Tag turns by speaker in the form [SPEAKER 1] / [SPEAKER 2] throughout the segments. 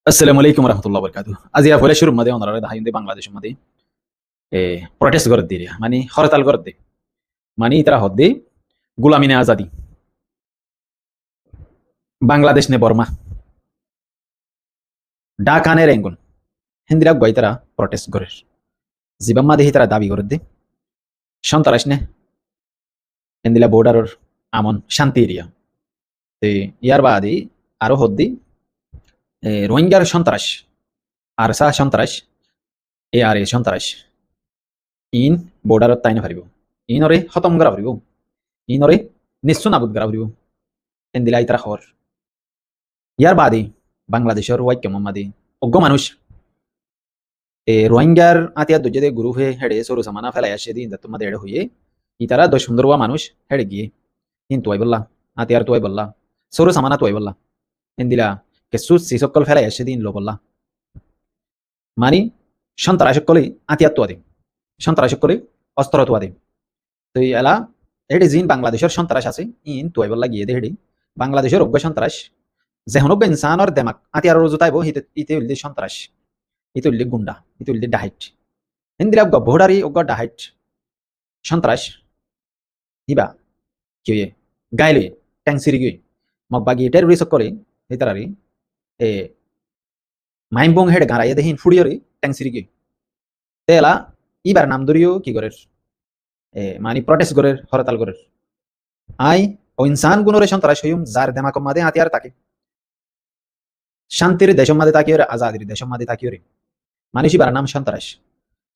[SPEAKER 1] Assalamu alaikum warahmatullahi wabarakatuh. Azi ya fole shuru made onara da hayunde Bangladesh made protest gordi dia mani হরতাল gordi mani itara hodde গুলামি নে আজাদি বাংলাদেশ নে বর্মা ঢাকা নে Rangoon হিন্দিরা গয়তারা protest করে জিবাম মাদে হিতারা দাবি gordi সন্ত্রাস নে হিন্দিলা বর্ডারর আমন শান্তি এরিয়া তে ইয়ার বাদি আরো হদ্দি রোহিঙ্গার সন্ত্রাস আরসা সন্ত্রাস এআরএ সন্ত্রাস ইন বর্ডারত তাইনে পারিব ইনরে খতম করা পারিব ইনরে নিশ্চয় নাবুদ করা পারিব এন্দিলা ইতারা খবর ইয়ার বাদে বাংলাদেশের ওয়াইক্য মোহাম্মদী অজ্ঞ মানুষ রোহিঙ্গার আতিয়া দুজে গুরু হয়ে হেড়ে সরু সামানা ফেলাই আসে দিন তোমাদের এড়ে হইয়ে ইতারা দশ সুন্দর মানুষ হেড়ে গিয়ে হিন তুয়াই বললা আতিয়ার তুয়াই বললা সরু সামানা তুয়াই বললা এন্দিলা কেসু সিসকল ফেলাই আসে দিন লো বললা মানি সন্ত্রাসকলে আতিয়ার তুয়া দিন সন্ত্রাসকলে অস্ত্র তুয়া দিন তো এলা এটি জিন বাংলাদেশের সন্ত্রাস আছে ইন তুয়াই বললা গিয়ে দেহেডি বাংলাদেশের অজ্ঞ সন্ত্রাস যেহন অজ্ঞ ইনসানর দেমাক আতিয়ার জুতাইব ইতে উল্লি সন্ত্রাস ইতে উল্লি গুন্ডা ইতে উল্লি ডাহাইট হিন্দিরা অজ্ঞ ভোডারি অজ্ঞ ডাহাইট সন্ত্রাস ইবা কি গাইলে ট্যাংসিরি গিয়ে মগবাগি টেররিস্ট সকলে হিতারারি মাইমবং হেড গাড়াইয়ে দেহিন ফুড়িয়রি ট্যাংসিরি গিয়ে তেলা ইবার নাম ধরিও কি করে মানে প্রটেস্ট করে হরতাল করে আই ও ইনসান গুণরে সন্ত্রাস হইম যার দেমাক মাদে হাতিয়ার তাকে শান্তির দেশের মাদে তাকিয়ে আজাদির দেশের মাদে তাকিয়ে রে মানুষ ইবার নাম সন্ত্রাস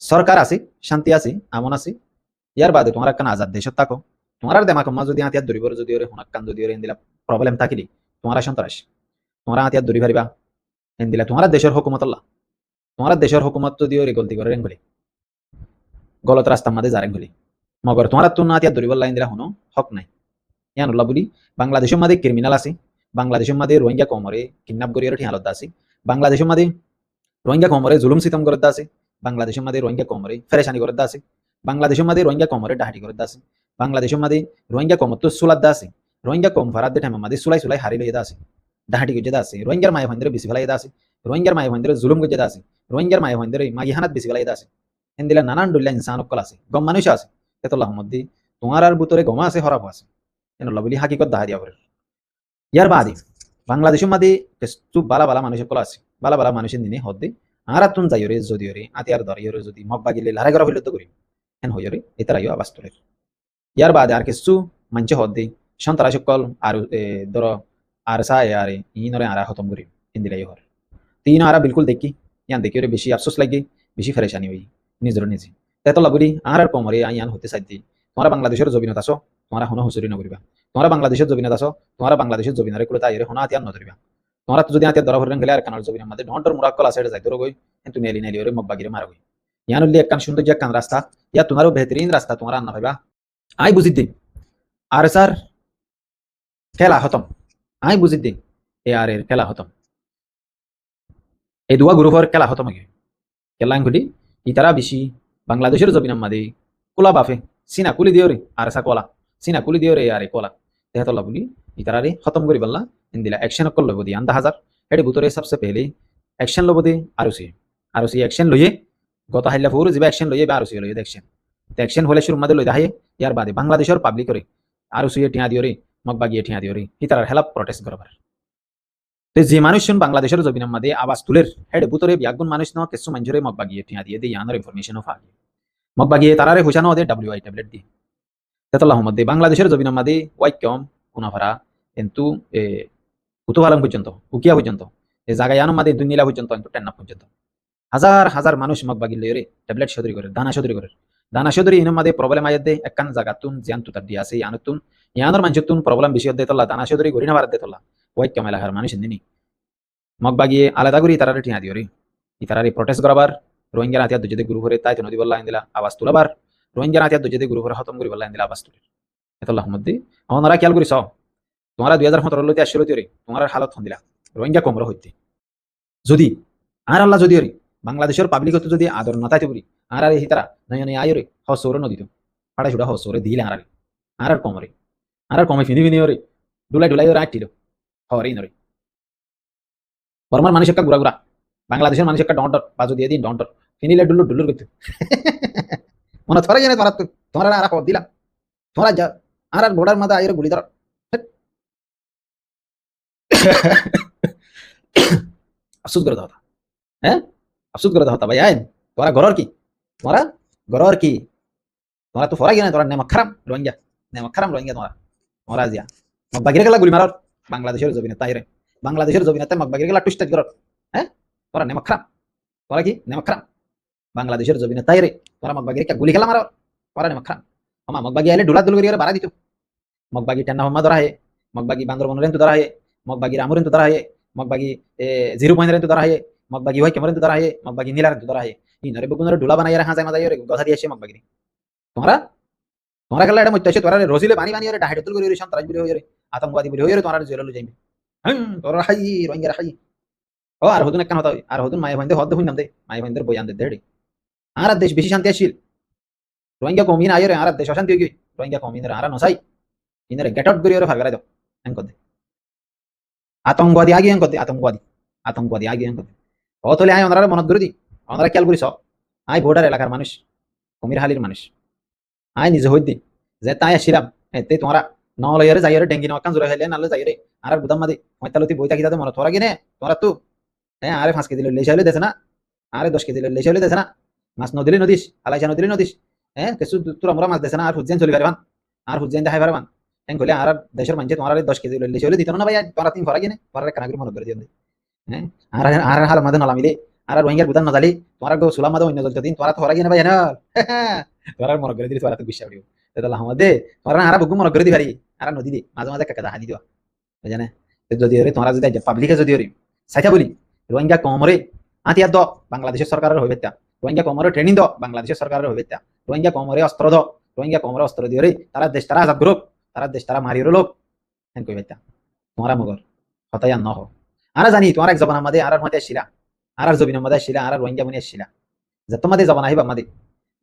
[SPEAKER 1] সরকার আছে শান্তি আছে আমন আছে ইয়ার বাদে তোমার একখান আজাদ দেশত থাকো তোমার দেমাক মা যদি হাতিয়ার ধরিব যদি ওরে হুনাক্কান যদি ওরে দিলা প্রবলেম থাকিলি তোমার সন্ত্রাস তোমার হাতিয়ার ধরি পারিবা দিলা তোমার দেশের হুকুমত আল্লাহ তোমার দেশের হুকুমত যদি ওরে গলতি করে রেঙ্গলি গলত রাস্তার মাঝে যারেন গলি মগর তোমার তো না তিয়া দরিবল লাইন দিলা হনো হক নাই ইয়ানুল্লাহ বলি বাংলাদেশের মাঝে ক্রিমিনাল আছে বাংলাদেশের মাঝে রোহিঙ্গা কমরে কিডন্যাপ করিয়ে ঠিক হালত আছে বাংলাদেশের মাঝে রোহিঙ্গা কমরে জুলুম সিতম করতে আছে বাংলাদেশের মাঝে রোহিঙ্গা কমরে ফেরেশানি করতে আছে বাংলাদেশের মাঝে রোহিঙ্গা কমরে ডাহাটি করতে আছে বাংলাদেশের মাঝে রোহিঙ্গা কমর তো সুলাদ আছে রোহিঙ্গা কম ফারাদ টাইম মাঝে সুলাই সুলাই হারি লইয়া আছে ডাহাটি গজে আছে রোহিঙ্গার মায়ে ভাইন্দরে বেশি ফেলাই আছে রোহিঙ্গার মায়ে ভাইন্দরে জুলুম গজে আছে রোহিঙ্গার মায়ে ভাইন্দরে মাগিহানাত বেশি ফেলাই আছে এন্দিলা নানান ডুল্লা ইনসান অকল আছে গম মানুষ আছে তেতল্লাহ মধ্যে তোমার আর বুতরে গমা আছে হরাপ আছে এনল্লাহ বলি হাকিকত দাহা দিয়া করে ইয়ার বাদে বাংলাদেশের মাঝে কিছু বালা বালা মানুষ অকল আছে বালা বালা মানুষের দিনে হদ্দে আর তুন যাইরে যদি ওরে আতিয়ার ধরিয়রে যদি মগ বাগিলে লারাই করা হইলে তো করি হেন হইরে এতারাইও আবাস তোলে ইয়ার বাদে আর কিছু মানছে হদ্দে সন্ত্রাস সকল আর ধর আর সায় আরে ইনরে আরা খতম করি হিন্দিলাই হর তিন আরা বিলকুল দেখি ইয়ান দেখি ওরে বেশি আফসোস লাগে বেশি ফেরেশানি হই নিজের নিজে তেতলা বলি আর কমরে আইয়ান হতে চাইতি তোমরা বাংলাদেশের জবিনত আছো তোমরা হনো হুসুরি নকরিবা তোমরা বাংলাদেশের জবিনত আছো তোমরা বাংলাদেশের জবিনারে করে তাইরে হনো আতিয়ান নধরিবা তোমরা যদি আতিয়ার ধরা ভরেন গেলে আর কানার জবিনের মধ্যে ডন্টর মুরাক্কল আছে যাই ধরো গই কিন্তু নেলি নেলি ওরে মগবাগিরে মারা গই ইয়ান উল্লি একখান সুন্দর যে একখান রাস্তা ইয়া তোমারও বেহতরিন রাস্তা তোমরা আন্না ভাইবা আই বুঝি দিন আর স্যার খেলা খতম আই বুঝি দিন এ আর এর খেলা খতম এই দুয়া গ্রুপের খেলা খতম হয়ে খেলা ঘটি ইতারা বেশি বাংলাদেশের জমিনার মাদে কোলা বাফে সিনা কুলি দিও রে আর সা কলা সিনা কুলি দিও রে আরে কলা তেহতলা বলি ইতারারে খতম করি বললা ইন্দিলা অ্যাকশন কল লব দি আন্দা হাজার এটি বুতরে সবসে পেলে অ্যাকশন লব দি আরসি অ্যাকশন লইয়ে গত হাইলা ফুর জিবা অ্যাকশন লইয়ে আরসি লইয়ে দেখছেন অ্যাকশন হলে শুরু মাদে লই দাহে ইয়ার বাদে বাংলাদেশের পাবলিক করে আরসি টিয়া দিও রে মগবাগিয়ে টিয়া দিও রে ইতারার হেল্প প্রটেস্ট করবার তো যে মানুষ বাংলাদেশের জমিনের মাঝে আবাস তুলের হেড বুতরে বিয়াগুন মানুষ ন কিছু মানুষের মগবাগিয়ে টিয়া দিয়ে দিয়ে আনার ইনফরমেশন অফ আগে মগবাগিয়ে তারারে হুসানো ওদের WI ট্যাবলেট দিয়ে তেতল্লাহ মধ্যে বাংলাদেশের জমিনের মাঝে ওয়াইকম কুনাফারা কিন্তু কুতুহালাম পর্যন্ত উকিয়া পর্যন্ত এই জায়গায় আনো মাদে দুনিলা পর্যন্ত কিন্তু টেন্না পর্যন্ত হাজার হাজার মানুষ মগবাগি লইরে ট্যাবলেট সদরি করে দানা সদরি ইনের মাঝে প্রবলেম আয়াত দে একখান জায়গাতুন জিয়ান তুতার দিয়ে আছে আনতুন ইয়ানোর মানুষতুন প্রবলেম বেশি হতে তোলা দানা সদরি গড়ি না বাড়তে তোলা ওয়াইকম এলাকার মানুষ নিনি মগবাগিয়ে আলাদা করি তারারে টিয়া দিও রে ইতারারে প্রটেস্ট করাবার রোহিঙ্গার হাতিয়ার দুজে গ্রুপ করে তাই তো নদী বললা দিলা আওয়াজ তুলাবার রোহিঙ্গার হাতিয়ার দুজে গ্রুপ করে খতম করি বললা দিলা আওয়াজ তুলে এতল্লাহ মধ্যে ওনারা খেয়াল করিস তোমরা 2017 লইতে আসছিল রে তোমার হালত হন দিলা রোহিঙ্গা কমর হইতে যদি আর আল্লাহ যদি রে বাংলাদেশের পাবলিক হতে যদি আদর না তাইতে বলি আর আর হিতারা নয় আয় রে হসৌর নদীত ফাড়া ছুড়া হসৌরে দিলে আর কমরে আর কমে ফিনি ফিনি রে ডুলাই ডুলাই রে আটিল হরে নরে বর্মার মানুষ একটা ঘুরা ঘুরা, বাংলাদেশের মানুষ একটা ডন্টর বাজু দিয়ে দিন ডন্টর ফিনিলে ডুল্লুর ডুল্লুর করতে মনে থরে জানে তোরা তোমরা আর খবর দিলাম তোমরা যা আর বর্ডার মাথা আইরে গুলি ধর আফসোস করে দাও হ্যাঁ আফসোস করে দাও ভাই আইন তোরা ঘরের কি তোরা ঘরের কি তোরা তো ফরা গিয়ে তোরা নেমা খারাম রোহিঙ্গা তোরা তোরা জিয়া মগবাগিরে গেলা গুলি মারর বাংলাদেশের জমিনে তাইরে বাংলাদেশের জমিনে তাই মগবাগিরে গেলা টুস্টাজ করর হ্যাঁ তোরা নেমা খারাম তোরা কি নেমা খারাম বাংলাদেশের জমিনে তাইরে তোরা মগবাগিরে কে গুলি খেলা মারর তোরা নেমা খারাম আমা মগবাগি আইলে ডুলা দুল করিয়ে বাড়া দিত মগবাগি টেন্না হম্মা ধরা হে মগবাগি বান্দরবন রেন্তু ধরা হে মগবাগি রামুরেন্তু ধরা হে মগবাগি 0 রেন্তু ধরা হে মগবাগি হয় কেমরেন্তু ধরা হে মগবাগি নীলারেন্তু ধরা হে ইনরে বেগুনরে ডুলা বানাইয়া হাজায় মাদাই রে গথা দিয়ে আসে মগবাগি তোমরা তোমরা গেলে এটা মইতাছে তোরা রসিলে পানি পানি রে ডাহাইতে তুল করি সন্ত্রাস বলি হইরে আতঙ্কবাদী বলি হইরে তোমরা জেলে লই যাইবে তোরা হাই রোহিঙ্গা হাই ও আর হদুন একখান হতা আর হদুন মায়ে ভাইন্দে হদ হইন দে মায়ে ভাইন্দের বয়ান দে দেড়ি আর দেশ বেশি শান্তি আসিল রোহিঙ্গা কমিন আইরে আর দেশ অশান্তি হই রোহিঙ্গা কমিন আর নসাই ইনরে গেট আউট করি ওরে ফারগারাই দাও এন কর দে আতঙ্কবাদী আগে এন কর দে আতঙ্কবাদী আগে এন কর দে ও তোলে আই ওনারা মনত করে দি ওনারা খেয়াল করিস আই ভোটার এলাকার মানুষ কমির হালির মানুষ আই নিজে হই দি যে তাই আসিলাম এতে তোমরা নলয়ারে যাইরে ডেঙ্গি নকান জোরে হইলে নালে যাইরে আর গুদাম মাদি ময়তালতি বইতা কিদাতে মনে তোরা গিনে তোরা তো হ্যাঁ আরে 5 কেজি লইলে চাইলে দেছে না আরে 10 কেজি লইলে চাইলে দেছে না মাছ নদিলে নদিস আলাইছা নদিলে নদিস হ্যাঁ কিছু তোরা মোরা মাছ দেছে না আর হুজ্জেন চলি পারবান আর হুজ্জেন দেখাই পারবান এন কইলে আর দেশের মানুষ তোরা 10 কেজি লইলে চাইলে দিত না ভাই তোরা তিন ফরা গিনে তোরা কানাগির মনে করে দিন হ্যাঁ আর আর হাল মাদে নলা মিলে আর রোহিঙ্গার গুদাম না জালি তোরা গো সুলা মাদে অন্য জলতে দিন তোরা তোরা গিনে ভাই না তোরা মনে করে দিলি তোরা তো বিশ্বাস দিও তাহলে আমাদের তোরা আর বুকু মনে করে দি পারি আর নদী দি মাঝে মাঝে কাকা দাহানি দিও বুঝানে যদি ওরে তোমরা যদি পাবলিকে যদি ওরে সাইথা বলি রোহিঙ্গা কমরে আতিয়া দ বাংলাদেশের সরকারের হইবে তা রোহিঙ্গা কমরে ট্রেনিং দ বাংলাদেশের সরকারের হইবে তা রোহিঙ্গা কমরে অস্ত্র দ রোহিঙ্গা কমরে অস্ত্র দিও রে তারা দেশ তারা আজাদ গ্রুপ তারা দেশ তারা মারিও লোক হেন কইবে তা তোমরা মগর হতাই আর ন হো আর জানি তোমার এক জবান আমাদের আর মতে শিলা আর জবিন আমাদের শিলা আর রোহিঙ্গা বনি শিলা যে তোমাদের জবান আইবা আমাদের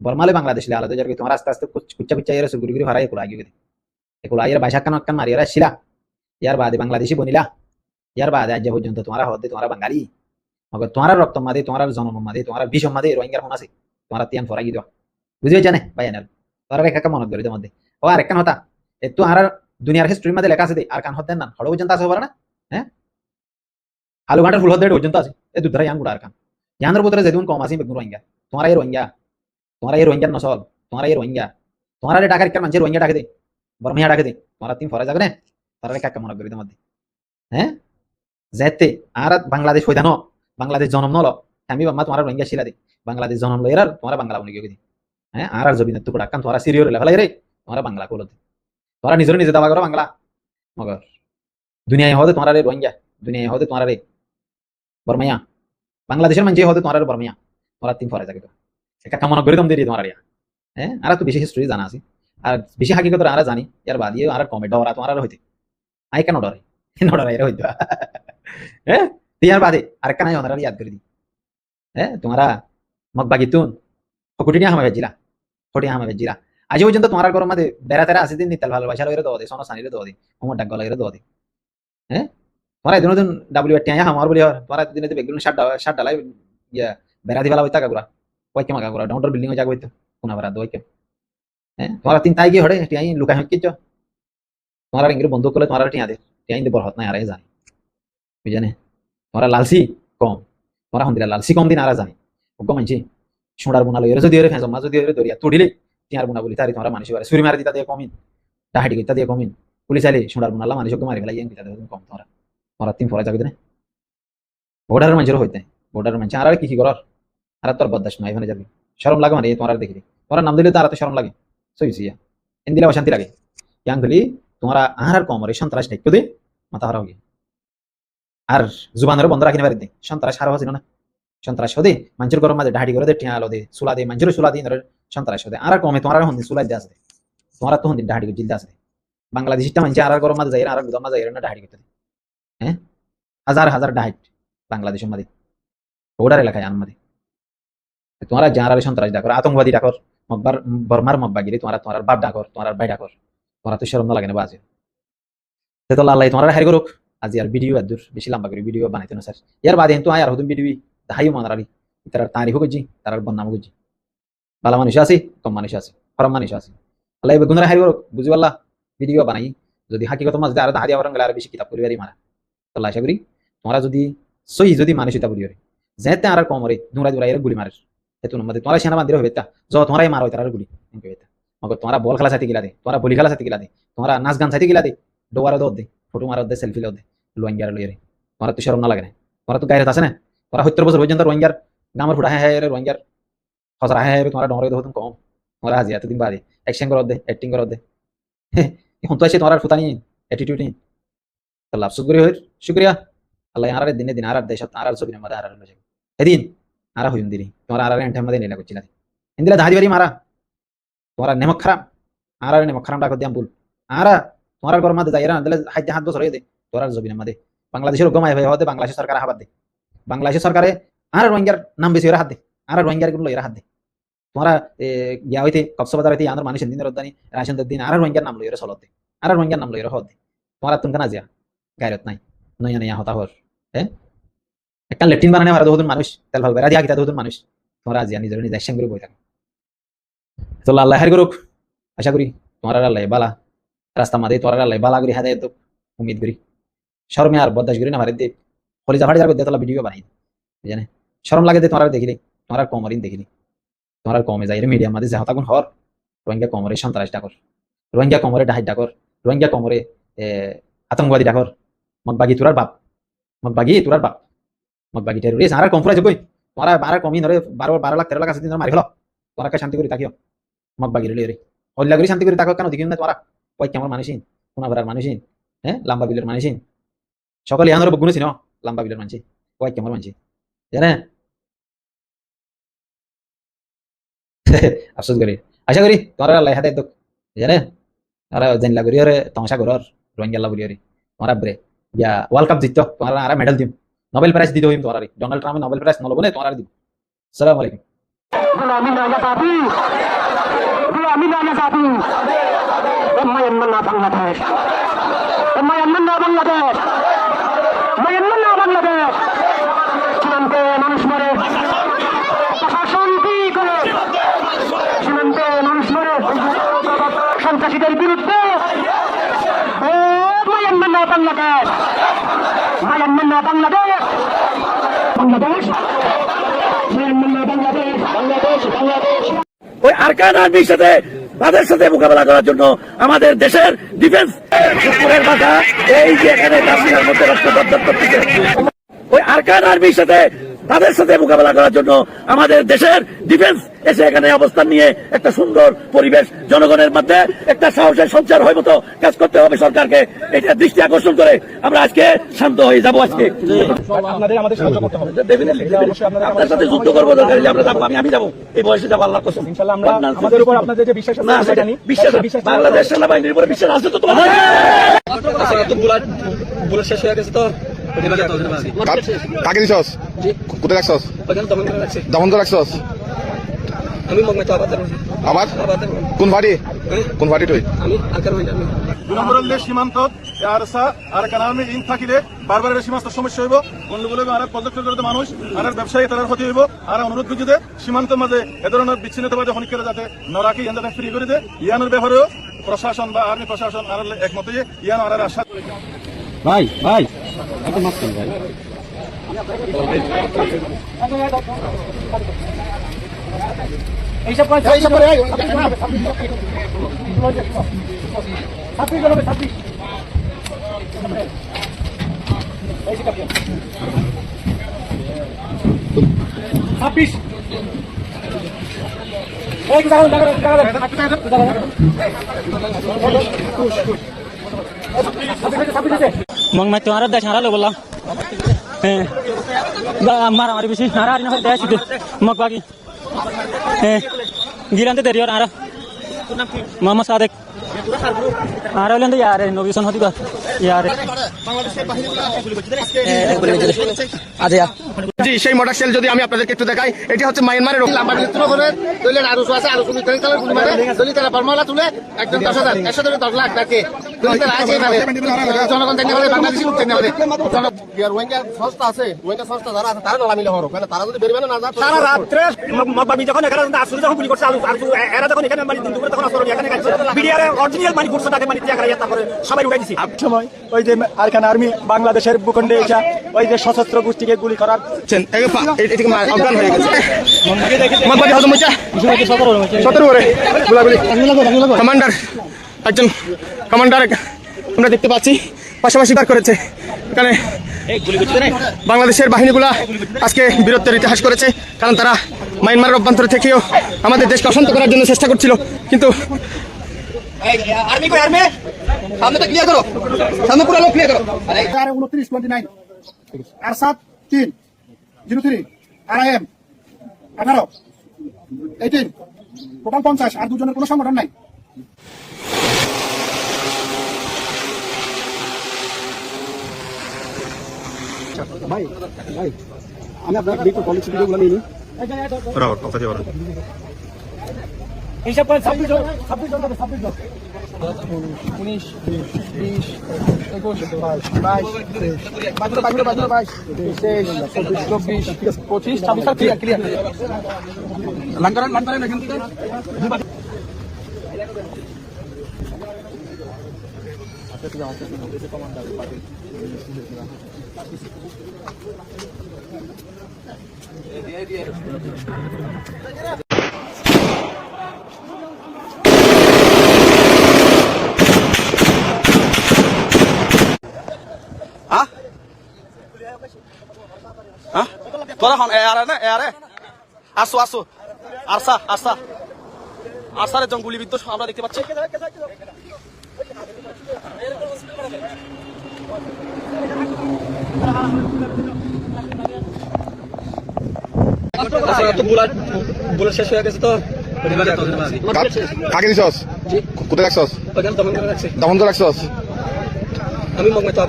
[SPEAKER 1] বর্মালে বাংলাদেশ লে আলাদা যার তোমার আস্তে আস্তে কুচ্চা কুচ্চা এর সুগুরি গুরি হারাই একুলা আগে একুলা এর বাইশা কান কান মারিয়া শিলা ইয়ার বাদে বাংলাদেশি বনিলা ইয়ার বাদে আজ পর্যন্ত তোমার হদে তোমার বাঙালি মগর তোমার রক্ত মাদে তোমার জন্ম মাদে তোমার বিষম মাদে রোহিঙ্গার ফোন আছে তোমার তিয়ান ফরাই দিও বুঝিয়ে জানে ভাই এনাল তোরা রেখা মনত করে তোমাদের ও আর একখান হতা একটু আর দুনিয়ার হিস্ট্রির মধ্যে লেখা আছে দে আর কান হতেন না হড় পর্যন্ত আছে পারে না হ্যাঁ আলু ঘাটের ফুল হতে পর্যন্ত আছে এ দুধরা ইয়ান গুড়া আর কান ইয়ানের ভিতরে যেদিন কম আছে বেগুন রোহিঙ্গা তোমার এই রোহিঙ্গা তোমার এই রোহিঙ্গার নসল তোমার এই রোহিঙ্গা তোমার ডাকার একটা মানুষের রোহিঙ্গা ডাকে দে বর্মিয়া ডাকে দে তোমার তিন ফরা যাবে না তারা কাকা মনে করি তোমাদের হ্যাঁ যেতে আর বাংলাদেশ হইতা ন বাংলাদেশ জন্ম নল আমি বাম্মা তোমার রোহিঙ্গা শিলা দি বাংলাদেশ জন্ম লই আর তোমার বাংলা বনি গিয়ে দি হ্যাঁ আর জবিনের টুকরা কান তোমার সিরিয়র লেভেল রে তোমার বাংলা কোল তোমরা নিজের নিজে দাবা করো বাংলা মগর দুনিয়ায় হতে তোমার রে রোহিঙ্গা দুনিয়ায় হতে তোমার রে বর্মিয়া বাংলাদেশের মানুষ হতে তোমার বর্মিয়া তোমরা তিন ফরা যাবে কাকা মনে করি তোমাদের তোমার হ্যাঁ আর তো বেশি হিস্ট্রি জানা আছে আর বেশি হাকিকত আর জানি ইয়ার বাদিয়ে আর কমে ডরা তোমার হইতে আই কেন ডরে ডরা এর হইতে হ্যাঁ ইয়ার বাদে আর কেন ওনারা ইয়াদ করে দি হ্যাঁ তোমরা মগবাগিতুন ফকুটি নিয়ে হামা ভেজিলা ফটি হামা ভেজিলা আজ পর্যন্ত তোমার গরম মাঝে বেড়াতেরা আসে দিন নিতাল ভালোবাসা লইরে দো দে সোনা সানিরে দো দে ওমর ডাক গলাইরে দো দে হ্যাঁ তোমরা দিন দিন ডাব্লিউটি আয়া হামার বলি তোমরা দিনে বেগুন শার্ট ডালাই ইয়া বেড়াতি ভালো হইতা কাগুরা কই কেমা কাগুরা ডাউনটার বিল্ডিং এ যাগ হইতো কোনা বারা দই কে হ্যাঁ তোমরা তিন তাই গিয়ে হড়ে টিয়াই লুকাই হকিছ তোমরা ইংরে বন্ধু করলে তোমরা টিয়া দে টিয়াই দে বরহত নাই আরে জানি বুঝানে তোমরা লালসি কম তোমরা হন্দিলা লালসি কম দিন আর জানি ওগো মানছি সোনার বুনা লইরে যদি এর ফেজমা যদি এর দরিয়া তুডিলে টিয়ার বুনা বলি তারি তোমরা মানুষ বারে সুরি মারি দিতা দিয়ে কমিন ডাহাডি কইতা দিয়ে কমিন পুলিশ আইলে সোনার বুনা লা মানুষকে মারি ফেলাই কিতা দে কম তোমরা তোমরা তিন ফরা যাবে না বর্ডারের মানুষের হইতে বর্ডারের মানুষ আর কি করর আর তোর বদদাস নাই এখানে যাবি শরম লাগে মানে তোমার দেখি তোমার নাম দিলে তার তো শরম লাগে সইছিয়া এন দিলে অশান্তি লাগে ইয়াং গলি তোমরা আর কমরে সন্ত্রাস ঢেকে দে মাথা হারা হয়ে আর জুবানের বন্ধ রাখিনি পারি দে সন্ত্রাস হারা হছিল না সন্ত্রাস হদে মানুষের গরম মাঝে ডাহাডি করে দে টিয়া আলো দে সুলা দে মানুষের সুলা দিন সন্ত্রাস হদে আর কমে তোমার হন্দি সুলাই দিয়ে আসে তোমরা তো হন্দি ডাহাডি জিলদে আসে বাংলাদেশিটা মানুষ আর গরম মাঝে যাই আর গুদাম মাঝে যাই না ডাহাডি করতে হ্যাঁ হাজার হাজার ডাহাড বাংলাদেশের মাঝে ওটার এলাকায় আন মাঝে তোমরা যারা সন্ত্রাস ডাকর আতঙ্কবাদী ডাকর মকবার বর্মার মকবাগিরি তোমার বাপ ডাকর তোমার ভাই ডাকর তোমরা তো শরম না লাগে না বাজে তো আল্লাহ তোমার হারি করুক আজি আর ভিডিও দূর বেশি লম্বা করে ভিডিও বানাইতে না স্যার ইয়ার বাদে কিন্তু আয় আর হদুম ভিডিও হাইও মানারি তার তারিফ করছি তার বন্নাম করছি ভালো মানুষ আছে কম মানুষ আছে ফরম মানুষ আছে আল্লাহ গুণরা হারি বুঝি পারলা ভিডিও বানাই যদি হাকিগত মাঝে আর দাহাদি আবার গেলে আর বেশি কিতাব পরিবারই মারা তো আশা করি তোমরা যদি সহি যদি মানুষ এটা পরিবারে যেতে আর কমরে দুরা দুরা এর গুলি মারে এত মধ্যে তোমরা সেনা বান্ধির হবে তা যত তোমরাই মারো তার গুলি মগর তোমরা বল খেলা সাথে গিলা দে তোমরা বলি খেলা সাথে গিলা দে তোমরা নাচ গান সাথে গিলা দে ডোবার দৌড় দে ফটো মারো দে সেলফি লো দে লোয়াঙ্গার লইরে তোমরা তো শরম না লাগে না তোমরা তো গায়ে আছে না তোমরা 70 বছর পর্যন্ত রোহিঙ্গার গামর ফুটা হ্যাঁ রে রোহিঙ্গার খসরা হ্যাঁ রে তোমরা ডরে দহতম কম তোমরা আজি এতদিন বাদে অ্যাকশন করো দে অ্যাক্টিং করো দে এখন তো আছে তোমরা ফুটানি অ্যাটিটিউড নেই তাহলে আফসোস করি হই শুকরিয়া আল্লাহ আর দিনে দিন আর দেশ আর ছবি না মারা আর লজে এদিন আর হইম দিনি তোমরা আর এন্ড টাইম দিনে লাগছিলা ইন্দিরা দাহাদি বাড়ি মারা তোমরা নেমক খারাপ আর নেমক খারাপ ডাক দিয়াম ভুল আর তোমরা ঘর মধ্যে যাইরা দিলে হাত বছর হয়ে দে তোরা জবিনের মধ্যে বাংলাদেশের গমাই হয়ে হতে বাংলাদেশ সরকার হাত দে বাংলাদেশের সরকারে আর রোহিঙ্গার নাম বেশি হাত দে আর রোহিঙ্গার গুলো এরা হাত দে তোমরা গিয়া হইতে কক্সবাজার হইতে আমাদের মানুষের দিনের রদ্দানি রাশনের দিন আর রোহিঙ্গার নাম লইরা চলত দে আর রোহিঙ্গার নাম লইরা হত দে তোমরা তুমি কেনা যা গায়রত নাই নইয়া নইয়া হতা হর হ্যাঁ একটা লেট্রিন বানানে মারা দহদুন মানুষ তেল ভাল বেড়া দিয়া গিতা দহদুন মানুষ তোমরা আজিয়া নিজের নিজে অ্যাকশন করে বই থাকো তো আল্লাহ হারি করুক আশা করি তোমরা আল্লাহ বালা রাস্তা মাদে তোরা আল্লাহ বালা করি হাদায়ত উম্মিদ করি শরমে আর বদাস করি না ভারত দে কলিজা ফাড়ি যাবে দেতলা ভিডিও বানাই জানে শরম লাগে দে তোমরা দেখিলে তোমরা কমরিন দেখিলি তোমরা কমে যাই রে মিডিয়া মাঝে যাও তাকুন হর রোহিঙ্গা কমরে সন্ত্রাস ডাকর রোহিঙ্গা কমরে ডাহাই ডাকর রোহিঙ্গা কমরে আতঙ্কবাদী ডাকর মগবাগি তোরার বাপ মগবাগি তোরার বাপ মগবাগি টেরোরিস্ট আর কম ফুরাইছে বই তোমরা 12 কমি ধরে 12 লাখ 13 লাখ আছে দিন মারি ফেলো তোমরা কে শান্তি করে তাকিও মগবাগি রে হল্লা করে শান্তি করে তাকো কেন দেখিন না তোমরা ওই কেমন মানুষিন কোনা ভরার মানুষিন হ্যাঁ লাম্বা বিলের মানুষিন সকলে ইয়ানোর গুণছি ন লাম্বা বিলের মানুষ ওই কেমন মানুষ জানে আফসোস করি আশা করি তোমরা আল্লাহ হাতে তো জানে আর জানলা করি আরে তমসা করর রোহিঙ্গা বলি আরে তোমরা ব্রে ইয়া ওয়ার্ল্ড কাপ জিততো তোমরা আর মেডেল দিম নোবেল প্রাইজ দিতে হইম তোমরা ডোনাল্ড ট্রাম্প নোবেল প্রাইজ নলবো না তোমরা দিব আসসালামু আলাইকুম
[SPEAKER 2] আমি না জাতি আমি না জাতি Myanmar Bangladesh Myanmar Bangladesh Myanmar Bangladesh সীমান্তে মানুষ মরে প্রশাসন কি করে সীমান্তে মানুষ মরে সন্ত্রাসীদের বিরুদ্ধে মায়ানমার বাংলাদেশ মায়ানমার বাংলাদেশ বাংলাদেশ
[SPEAKER 3] ওই আরকান আর্মির সাথে তাদের সাথে মোকাবেলা করার জন্য আমাদের দেশের ডিফেন্স ভাষা এই যে এখানে কাশ্মীরের মধ্যে রাষ্ট্র করতেছে ওই আরকান আর্মির সাথে তাদের সাথে মোকাবেলা করার জন্য আমাদের দেশের ডিফেন্স এসে এখানে অবস্থান নিয়ে একটা সুন্দর পরিবেশ জনগণের মধ্যে একটা সাহসের সঞ্চার হয় মতো কাজ করতে হবে সরকারকে এটা দৃষ্টি আকর্ষণ করে আমরা আজকে শান্ত হয়ে যাব আজকে আপনার সাথে যুদ্ধ করবো দরকার আমরা যাবো আমি যাবো এই বয়সে যাবো আল্লাহর কসম
[SPEAKER 4] আমাদের উপর আপনাদের যে বিশ্বাস আছে সেটা নিয়ে
[SPEAKER 3] বিশ্বাস বাংলাদেশ সেনাবাহিনীর উপরে বিশ্বাস আছে তো তোমার
[SPEAKER 4] বুলেট শেষ হয়ে গেছে তো
[SPEAKER 5] কাকে দিছস কোথায় রাখছস দমন করে রাখছস
[SPEAKER 4] আমি মগমে তো
[SPEAKER 5] আবার কোন বাড়ি তুই
[SPEAKER 4] আমি আকার হই আমি
[SPEAKER 6] 2 নম্বর সীমান্ত আরসা আর কানামে ইন থাকিলে বারবার সীমান্ত সমস্যা হইব গন্ডগোল আর প্রজেক্ট করতে মানুষ আর ব্যবসায়ী তার ক্ষতি হইব আর অনুরোধ করছি যে সীমান্ত মাঝে এ ধরনের বিচ্ছিন্নতাবাদী হনিকেরা যাতে নরাকে ইয়ান ফ্রি করে দেয় ইয়ানোর ব্যাপারেও প্রশাসন বা আর্মি প্রশাসন আর একমত হয়ে ইয়ান আর আশা
[SPEAKER 4] ভাই একটা মাছ ভাই এইসব मग मैं तुम्हारा देश हारा बोला मारा मारी बेसी हारा हारी ना देश मग बाकी गिरांते तेरी और हारा मोहम्मद सादिक हारा लेंदे यार नोविसन होती बा यार
[SPEAKER 5] জি সেই মোটরসাইকেল যদি আমি আপনাদেরকে একটু দেখাই এটা হচ্ছে মায়ানমারের
[SPEAKER 7] লাম্বা বিচিত্র করে তৈলের আরো আছে আরো তুমি তারা তুলে একদম 10,000 একসাথে 10 লাখ থাকে
[SPEAKER 5] জনগণ চাই না হলে বাংলাদেশি লোক চাই না হলে
[SPEAKER 7] সংস্থা আছে সংস্থা যারা আছে তারা নামিলে হরো তারা যদি বেরবে না যায়
[SPEAKER 3] সারা রাত্রে মগবাবি যখন এখানে আসলে যখন গুলি করছে এরা যখন এখানে মানে দিন দুপুরে তখন আসলে এখানে গেছে মিডিয়ার অরিজিনাল মানে করছে তাকে মানে ত্যাগ রাইয়া তারপরে সবাই উঠাই দিছি
[SPEAKER 8] সময় ওই যে আরকান আর্মি বাংলাদেশের ভূখণ্ডে এসে ওই যে সশস্ত্র গোষ্ঠীকে গুলি করার
[SPEAKER 5] অজ্ঞান হয়ে গেছে কমান্ডার একজন কমান্ডার আমরা দেখতে পাচ্ছি পাশাপাশি কার করেছে এখানে বাংলাদেশের বাহিনীগুলা আজকে বীরত্বের ইতিহাস করেছে কারণ তারা মায়ানমারের অভ্যন্তরে থেকেও আমাদের দেশকে অশান্ত করার জন্য চেষ্টা করছিল কিন্তু
[SPEAKER 7] সামনেটা ক্লিয়ার করো সামনে পুরো লোক ক্লিয়ার করো
[SPEAKER 6] 29-29 আরসাদ 3-03 RIM 18 18 টোটাল 50 আর দুজনের কোনো সংগঠন নাই
[SPEAKER 7] ভাই আমি আপনার ভিডিও পলিসি ভিডিওগুলো নিয়ে নিই
[SPEAKER 8] হিসাব করেন 26 জন 26 জন
[SPEAKER 7] 19 20 21 22 25 26 ক্লিয়ার লান করেন এখান থেকে
[SPEAKER 3] তোরা হন এয়ারে আসো আরসার একজন গুলিবিদ্ধ আমরা দেখতে পাচ্ছি বুলেট শেষ হয়ে গেছে তো
[SPEAKER 5] কাকে দিছস কোথায় রাখছস দমন করে রাখছস
[SPEAKER 3] আমি মগমে তো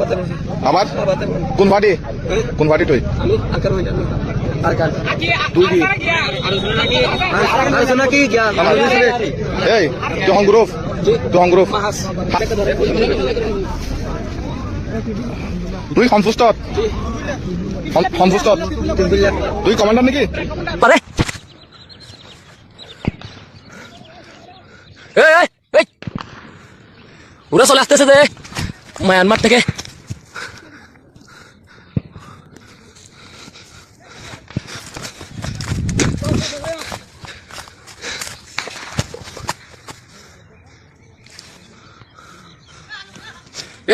[SPEAKER 5] আবার কোন পার্টি তুই
[SPEAKER 3] আমি আকার হইলাম
[SPEAKER 5] এই তখন গ্রুপ তুই সন্তুষ্ট তুই কমান্ডার নাকি
[SPEAKER 3] ওরা চলে আসতেছে যে মায়ানমার থেকে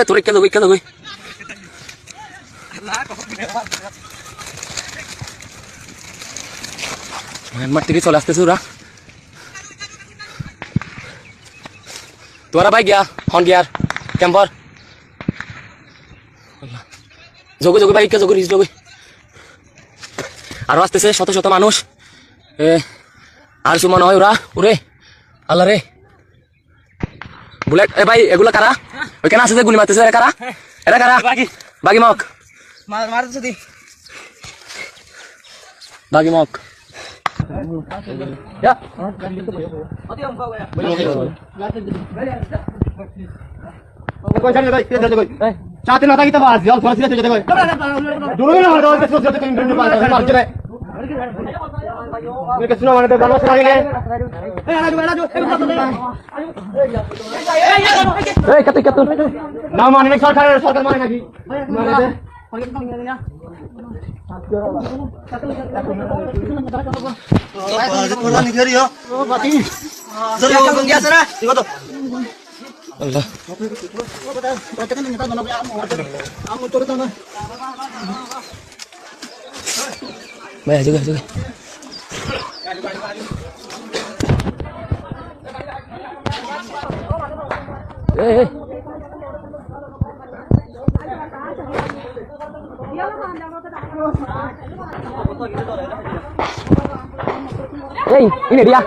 [SPEAKER 3] তোর কেন মায়ানমার থেকে চলে আসতেছে ওরা তোরা ভাই গিয়া হন গিয়ার ক্যাম্পার যোগে ভাই কে যোগে যোগে আরো আসতেছে শত মানুষ আর সুমন হয় ওরা ওরে আল্লাহ রে বুলেট এ ভাই এগুলো কারা ওইখানে আছে যে গুলি মারতেছে এরা কারা বাগি মক মারতেছে দি বাগি মক
[SPEAKER 7] চাতে না থাকিতে পারছি অল্প আছে যেতে কই দূরে না হলো তো যেতে কিন কিন পারছে না তুমি কিছু না মানে তো বানস লাগে এই কত না মানে সরকার মানে নাকি
[SPEAKER 3] আল্লাহ ভাই আজকে এই ini dia